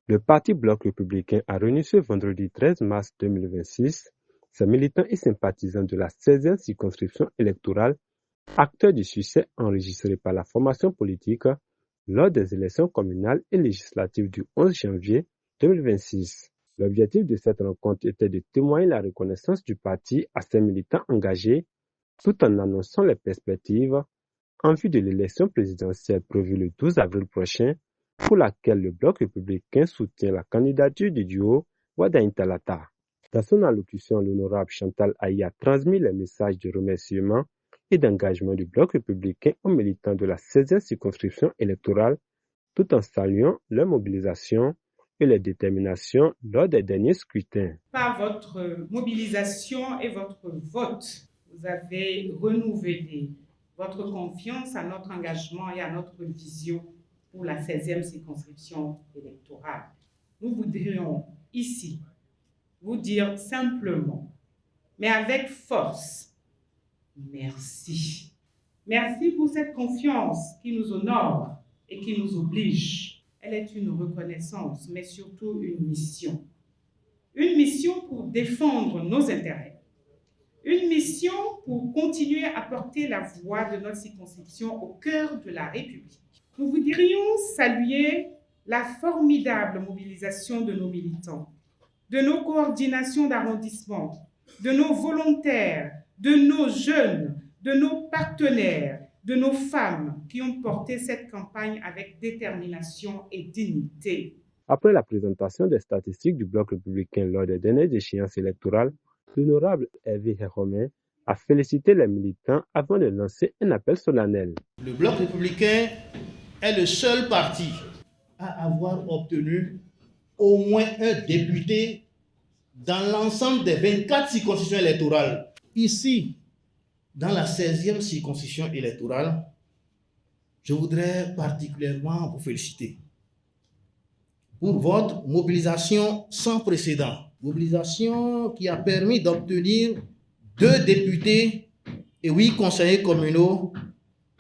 Le Parti Bloc républicain a réuni ce vendredi 13 mars 2026 ses militants et sympathisants de la 16e circonscription électorale, acteurs du succès enregistré par la formation politique lors des élections communales et législatives du 11 janvier 2026. L'objectif de cette rencontre était de témoigner la reconnaissance du parti à ses militants engagés, tout en annonçant les perspectives en vue de l'élection présidentielle prévue le 12 avril prochain, pour laquelle le Bloc républicain soutient la candidature du duo Wada Intalata. Dans son allocution, l'honorable Chantal Aïe a transmis les messages de remerciement et d'engagement du Bloc républicain aux militants de la 16e circonscription électorale, tout en saluant leur mobilisation et leur détermination lors des derniers scrutins. Par votre mobilisation et votre vote, vous avez renouvelé votre confiance à notre engagement et à notre vision pour la 16e circonscription électorale. Nous voudrions ici vous dire simplement, mais avec force, merci. Merci pour cette confiance qui nous honore et qui nous oblige. Elle est une reconnaissance, mais surtout une mission. Une mission pour défendre nos intérêts. Une mission pour continuer à porter la voix de notre circonscription au cœur de la République. Nous voudrions saluer la formidable mobilisation de nos militants, de nos coordinations d'arrondissement, de nos volontaires, de nos jeunes, de nos partenaires, de nos femmes qui ont porté cette campagne avec détermination et dignité. Après la présentation des statistiques du Bloc républicain lors des dernières échéances électorales, l'honorable Hervé Romain a félicité les militants avant de lancer un appel solennel. Le Bloc républicain est le seul parti à avoir obtenu au moins un député dans l'ensemble des 24 circonscriptions électorales. Ici, dans la 16e circonscription électorale, je voudrais particulièrement vous féliciter pour votre mobilisation sans précédent. Mobilisation qui a permis d'obtenir 2 députés et 8 conseillers communaux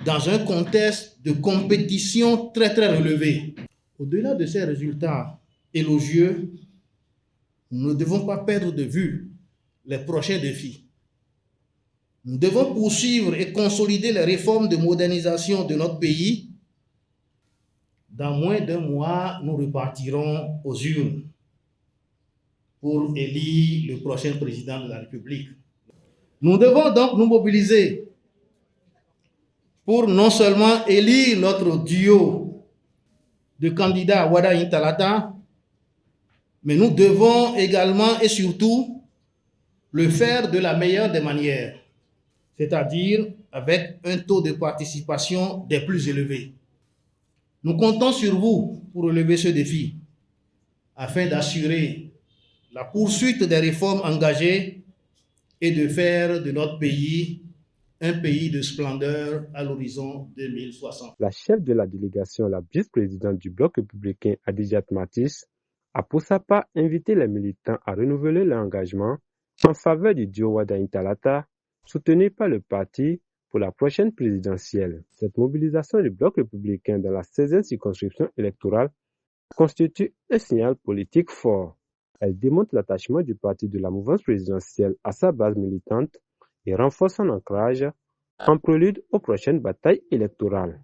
dans un contexte de compétition très relevé. Au-delà de ces résultats élogieux, nous ne devons pas perdre de vue les prochains défis. Nous devons poursuivre et consolider les réformes de modernisation de notre pays. Dans moins d'1 mois, nous repartirons aux urnes pour élire le prochain président de la République. Nous devons donc nous mobiliser pour non seulement élire notre duo de candidats Wada Intalata, mais nous devons également et surtout le faire de la meilleure des manières, c'est-à-dire avec un taux de participation des plus élevés. Nous comptons sur vous pour relever ce défi, afin d'assurer la poursuite des réformes engagées et de faire de notre pays un pays de splendeur à l'horizon 2060. La chef de la délégation, la vice-présidente du Bloc républicain, Adijat Matis, a pour sa part invité les militants à renouveler leur engagement en faveur du duo Wada Intalata, soutenu par le parti pour la prochaine présidentielle. Cette mobilisation du Bloc républicain dans la 16e circonscription électorale constitue un signal politique fort. Elle démontre l'attachement du parti de la mouvance présidentielle à sa base militante et renforce son ancrage en prélude aux prochaines batailles électorales.